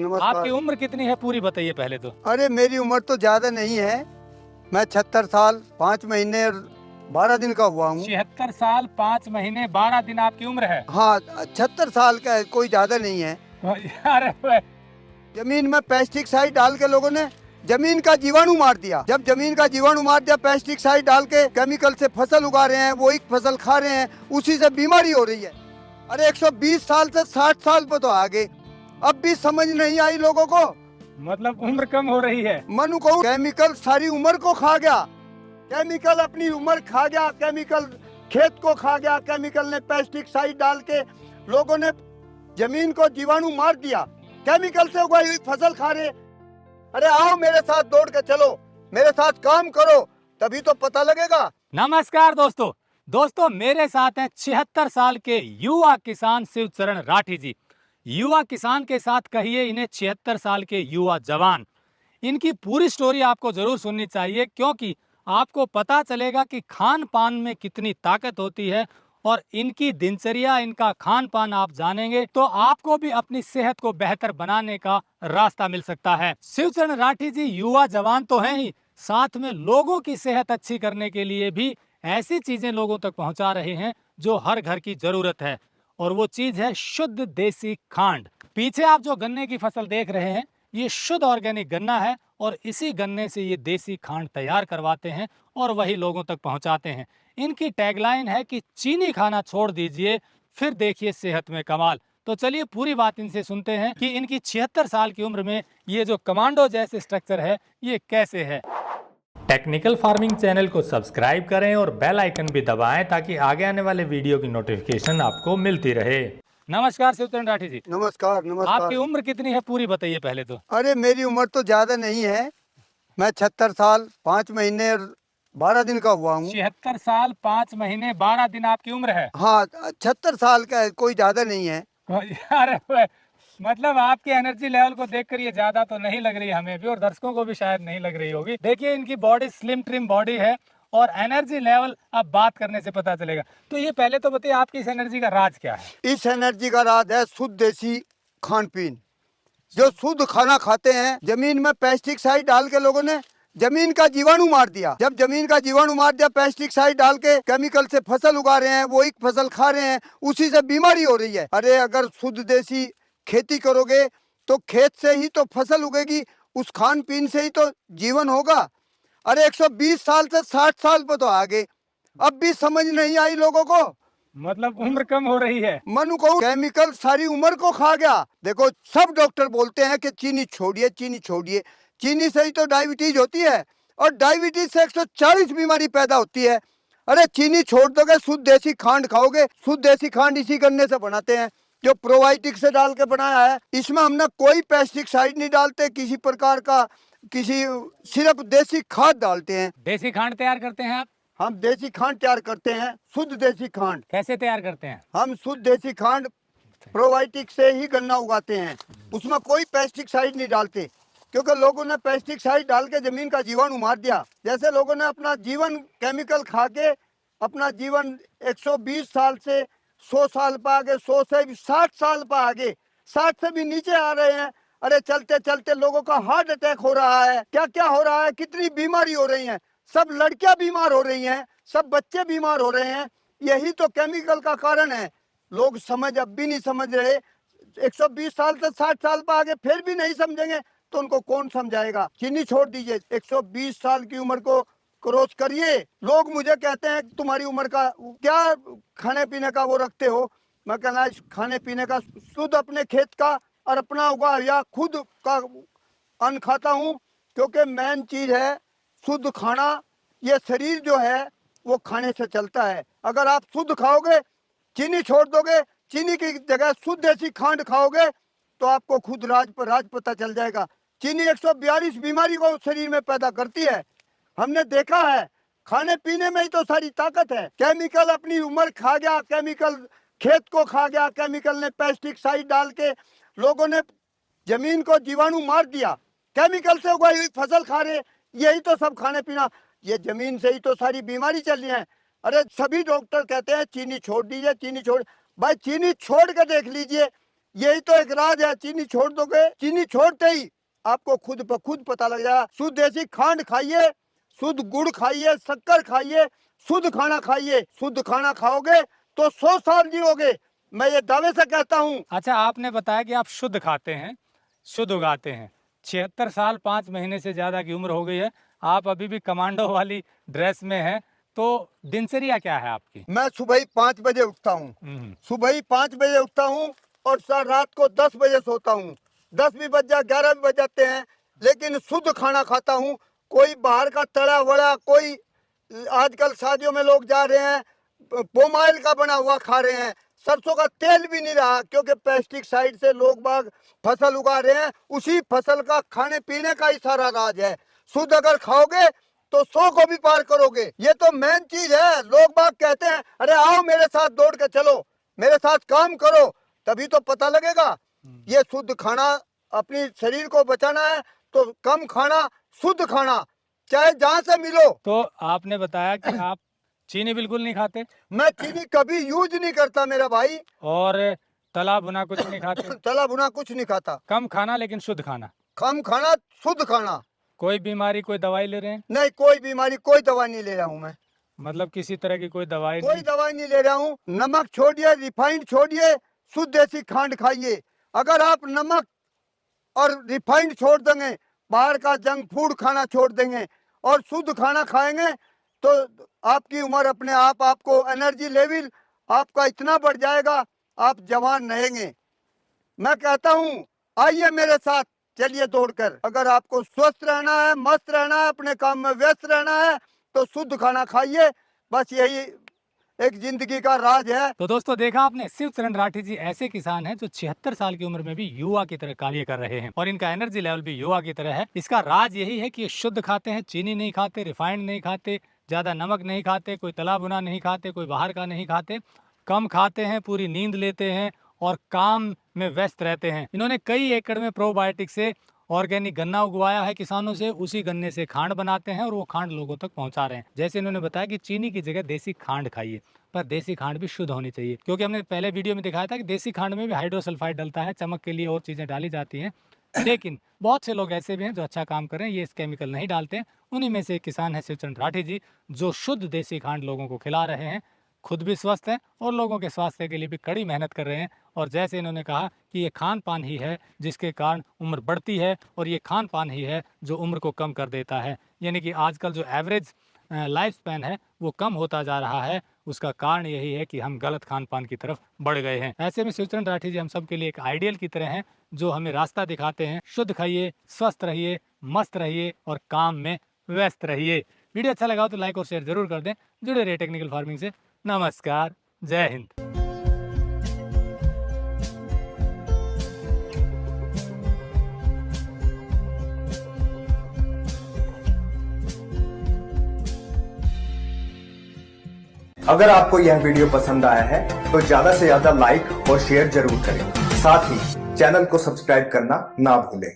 आपकी नमस्कार। उम्र कितनी है पूरी बताइए पहले तो। अरे मेरी उम्र तो ज़्यादा नहीं है। मैं 76 साल 5 महीने और 12 दिन का हुआ हूँ। 76 साल 5 महीने 12 दिन आपकी उम्र है। हाँ, 76 साल का है, कोई ज़्यादा नहीं है। अरे जमीन में पेस्टिसाइड डाल के लोगों ने जमीन का जीवाणु मार दिया। जब जमीन का जीवाणु मार दिया, पेस्टिसाइड डाल के केमिकल से फसल उगा रहे हैं, वो एक फसल खा रहे हैं, उसी से बीमारी हो रही है। अरे 120 साल से 60 साल पे तो आगे, अब भी समझ नहीं आई लोगों को। मतलब उम्र कम हो रही है। मनु को केमिकल सारी उम्र को खा गया। केमिकल अपनी उम्र खा गया, केमिकल खेत को खा गया, केमिकल ने पेस्टिसाइड डाल के लोगों ने जमीन को जीवाणु मार दिया। केमिकल से उगाई हुई फसल खा रहे। अरे आओ मेरे साथ दौड़ के चलो, मेरे साथ काम करो, तभी तो पता लगेगा। नमस्कार दोस्तों मेरे साथ हैं 76 साल के युवा किसान शिवचरण राठी जी। युवा किसान के साथ कहिए इन्हें 76 साल के युवा जवान। इनकी पूरी स्टोरी आपको जरूर सुननी चाहिए, क्योंकि आपको पता चलेगा कि खान पान में कितनी ताकत होती है। और इनकी दिनचर्या, इनका खान पान आप जानेंगे तो आपको भी अपनी सेहत को बेहतर बनाने का रास्ता मिल सकता है। शिवचरण राठी जी युवा जवान तो हैं ही, साथ में लोगों की सेहत अच्छी करने के लिए भी ऐसी चीजें लोगों तक पहुंचा रहे हैं जो हर घर की जरूरत है। और वो चीज है शुद्ध देसी खांड। पीछे आप जो गन्ने की फसल देख रहे हैं, ये शुद्ध ऑर्गेनिक गन्ना है और इसी गन्ने से ये देसी खांड तैयार करवाते हैं और वही लोगों तक पहुंचाते हैं। इनकी टैगलाइन है कि चीनी खाना छोड़ दीजिए, फिर देखिए सेहत में कमाल। तो चलिए पूरी बात इनसे सुनते हैं कि इनकी 76 साल की उम्र में ये जो कमांडो जैसे स्ट्रक्चर है ये कैसे है। टेक्निकल फार्मिंग चैनल को सब्सक्राइब करें और बेल आइकन भी दबाएं ताकि आगे आने वाले वीडियो की नोटिफिकेशन आपको मिलती रहे। नमस्कार शिवचरण राठी जी। नमस्कार नमस्कार। आपकी उम्र कितनी है पूरी बताइए पहले तो। अरे मेरी उम्र तो ज़्यादा नहीं है। मैं 76 साल 5 महीने और 12 दिन का हुआ हूँ। 76 साल 5 महीने 12 दिन आपकी उम्र है। हाँ, 76 साल का है, कोई ज़्यादा नहीं है। अरे मतलब आपकी एनर्जी लेवल को देखकर ये ज्यादा तो नहीं लग रही हमें भी, और दर्शकों को भी शायद नहीं लग रही होगी। देखिए इनकी बॉडी स्लिम ट्रिम बॉडी है और एनर्जी लेवल अब बात करने से पता चलेगा। तो ये पहले तो बताइए आपकी इस एनर्जी का राज क्या है। इस एनर्जी का राज है शुद्ध देसी खान पीन। जो शुद्ध खाना खाते हैं, जमीन में पेस्टिसाइड डाल के लोगों ने जमीन का जीवाणु मार दिया। जब जमीन का जीवाणु मार दिया, पेस्टिसाइड डाल के केमिकल से फसल उगा रहे हैं, वो एक फसल खा रहे हैं, उसी से बीमारी हो रही है। अरे अगर शुद्ध देसी खेती करोगे तो खेत से ही तो फसल उगेगी, उस खान पीन से ही तो जीवन होगा। अरे 120 साल से 60 साल पे तो आगे, अब भी समझ नहीं आई लोगों को। मतलब उम्र कम हो रही है। मनु को केमिकल सारी उम्र को खा गया। देखो सब डॉक्टर बोलते हैं कि चीनी छोड़िए, चीनी छोड़िए। चीनी से ही तो डायबिटीज होती है और डायबिटीज से 140 बीमारी पैदा होती है। अरे चीनी छोड़ दोगे, शुद्ध देसी खांड खाओगे। शुद्ध देसी खांड इसी गन्ने से बनाते हैं, जो प्रोबायोटिक से डाल के बनाया है। इसमें हमने कोई पेस्टिसाइड नहीं डालते किसी प्रकार का, किसी, सिर्फ देसी खाद डालते हैं। देसी खांड तैयार करते हैं आप। हम देसी खांड तैयार करते हैं, शुद्ध देसी खांड। कैसे तैयार करते हैं। हम शुद्ध देसी खांड प्रोबायोटिक से ही गन्ना उगाते हैं, उसमें कोई पेस्टिसाइड नहीं डालते, क्योंकि लोगों ने पेस्टिसाइड डाल के जमीन का जीवाणु मार दिया। जैसे लोगों ने अपना जीवन केमिकल खा के अपना जीवन 120 साल से 100 साल पर आगे, 100 से भी 60 साल पर आगे, 60 से भी नीचे आ रहे हैं। अरे चलते चलते लोगों का हार्ट अटैक हो रहा है, क्या क्या हो रहा है, कितनी बीमारी हो रही है। सब लड़कियां बीमार हो रही हैं, सब बच्चे बीमार हो रहे हैं। यही तो केमिकल का कारण है। लोग समझ अब भी नहीं समझ रहे। 120 साल से 60 साल पर आगे फिर भी नहीं समझेंगे तो उनको कौन समझाएगा। चीनी छोड़ दीजिए, 120 साल की उम्र को क्रॉस करिए। लोग मुझे कहते हैं तुम्हारी उम्र का क्या खाने पीने का वो रखते हो। मैं कहना खाने पीने का शुद्ध अपने खेत का और अपना उगा या खुद का अन्न खाता हूँ, क्योंकि मेन चीज है शुद्ध खाना। ये शरीर जो है वो खाने से चलता है। अगर आप शुद्ध खाओगे, चीनी छोड़ दोगे, चीनी की जगह शुद्ध देसी खांड खाओगे, तो आपको खुद राज पता चल जाएगा। चीनी 142 बीमारी को शरीर में पैदा करती है, हमने देखा है। खाने पीने में ही तो सारी ताकत है। केमिकल अपनी उम्र खा गया, केमिकल खेत को खा गया, केमिकल ने पेस्टिसाइड डाल के लोगों ने जमीन को जीवाणु मार दिया। केमिकल से उगाई हुई फसल खा रहे, यही तो सब खाने पीना, ये जमीन से ही तो सारी बीमारी चल रही है। अरे सभी डॉक्टर कहते हैं चीनी छोड़ दीजिए, चीनी छोड़। भाई चीनी छोड़ के देख लीजिए, यही तो एक राज है। चीनी छोड़ दोगे, चीनी छोड़ते ही आपको खुद ब खुद पता लग जाएगा। शुद्ध देसी खांड खाइए, शुद्ध गुड़ खाइए, शक्कर खाइए, शुद्ध खाना खाइए। शुद्ध खाना खाओगे तो 100 साल जियोगे, मैं ये दावे से कहता हूँ। अच्छा, आपने बताया कि आप शुद्ध खाते हैं, शुद्ध उगाते हैं। 76 साल 5 महीने से ज़्यादा की उम्र हो गई है, आप अभी भी कमांडो वाली ड्रेस में हैं, तो दिनचर्या क्या है आपकी? मैं सुबह ही 5 बजे उठता हूँ, सुबह ही 5 बजे उठता हूँ और रात को 10 बजे सोता हूँ। 10 भी बज जाए, 11 भी बज जाते हैं, लेकिन शुद्ध खाना खाता हूँ। कोई बाहर का तला वड़ा, कोई आजकल शादियों में लोग जा रहे हैं पोमाइल का बना हुआ खा रहे हैं, सरसों का तेल भी नहीं रहा, क्योंकि पेस्टिसाइड से लोग बाग फसल उगा रहे हैं। उसी फसल का खाने पीने का ही सारा राज है। शुद्ध अगर खाओगे तो 100 को भी पार करोगे। ये तो मेन चीज है। लोग बाग कहते हैं अरे आओ मेरे साथ दौड़ के चलो, मेरे साथ काम करो, तभी तो पता लगेगा। ये शुद्ध खाना, अपनी शरीर को बचाना है तो कम खाना, शुद्ध खाना, चाहे जहां से मिलो। तो आपने बताया कि आप चीनी बिल्कुल नहीं खाते, मैं चीनी कभी यूज नहीं करता मेरा भाई, और तला भुना कुछ नहीं खाते। तला भुना कुछ नहीं खाता। कम खाना लेकिन शुद्ध खाना। कम खाना, शुद्ध खाना। कोई बीमारी, कोई दवाई ले रहे हैं? नहीं, कोई बीमारी, कोई दवा नहीं ले रहा हूँ मैं। मतलब किसी तरह की कोई दवाई कोई नहीं? दवाई नहीं ले रहा हूँ। नमक छोड़िए, रिफाइंड छोड़िए, शुद्ध देसी खांड खाइए। अगर आप नमक और रिफाइंड छोड़ देंगे, बाहर का जंक फूड खाना छोड़ देंगे और शुद्ध खाना खाएंगे तो आपकी उम्र अपने आप, आपको एनर्जी लेवल आपका इतना बढ़ जाएगा, आप जवान रहेंगे। मैं कहता हूँ आइए मेरे साथ, चलिए दौड़कर। अगर आपको स्वस्थ रहना है, मस्त रहना है, अपने काम में व्यस्त रहना है तो शुद्ध खाना खाइए। बस यही एक जिंदगी का राज है। तो दोस्तों, देखा आपने, शिवचरण राठी जी ऐसे किसान हैं जो 76 साल की उम्र में भी युवा की तरह कार्य कर रहे हैं और इनका एनर्जी लेवल भी युवा की तरह है। इसका राज यही है कि ये शुद्ध खाते हैं, चीनी नहीं खाते, रिफाइंड नहीं खाते, ज्यादा नमक नहीं खाते, कोई तला भुना नहीं खाते, कोई बाहर का नहीं खाते, कम खाते हैं, पूरी नींद लेते हैं और काम में व्यस्त रहते हैं। इन्होंने कई एकड़ में प्रोबायोटिक से ऑर्गेनिक गन्ना उगवाया है किसानों से, उसी गन्ने से खांड बनाते हैं और वो खांड लोगों तक पहुंचा रहे हैं। जैसे इन्होंने बताया कि चीनी की जगह देसी खांड खाइए, पर देसी खांड भी शुद्ध होनी चाहिए, क्योंकि हमने पहले वीडियो में दिखाया था कि देसी खांड में भी हाइड्रोसल्फाइड डलता है, चमक के लिए और चीज़ें डाली जाती हैं। लेकिन बहुत से लोग ऐसे भी हैं जो अच्छा काम कर रहे हैं, ये इस केमिकल नहीं डालते हैं। उन्हीं में से एक किसान है शिवचरण राठी जी, जो शुद्ध देसी खांड लोगों को खिला रहे हैं, खुद भी स्वस्थ हैं और लोगों के स्वास्थ्य के लिए भी कड़ी मेहनत कर रहे हैं। और जैसे इन्होंने कहा कि ये खान पान ही है जिसके कारण उम्र बढ़ती है और ये खान पान ही है जो उम्र को कम कर देता है। यानी कि आजकल जो एवरेज लाइफ स्पैन है वो कम होता जा रहा है, उसका कारण यही है कि हम गलत खान पान की तरफ बढ़ गए हैं। ऐसे में शिवचरण राठी जी हम सब के लिए एक आइडियल की तरह हैं, जो हमें रास्ता दिखाते हैं। शुद्ध खाइए, स्वस्थ रहिए, मस्त रहिए और काम में व्यस्त रहिए। वीडियो अच्छा लगा हो तो लाइक और शेयर जरूर कर दें। जुड़े रहिए टेक्निकल फार्मिंग से। नमस्कार, जय हिंद। अगर आपको यह वीडियो पसंद आया है तो ज्यादा से ज्यादा लाइक और शेयर जरूर करें। साथ ही चैनल को सब्सक्राइब करना ना भूलें।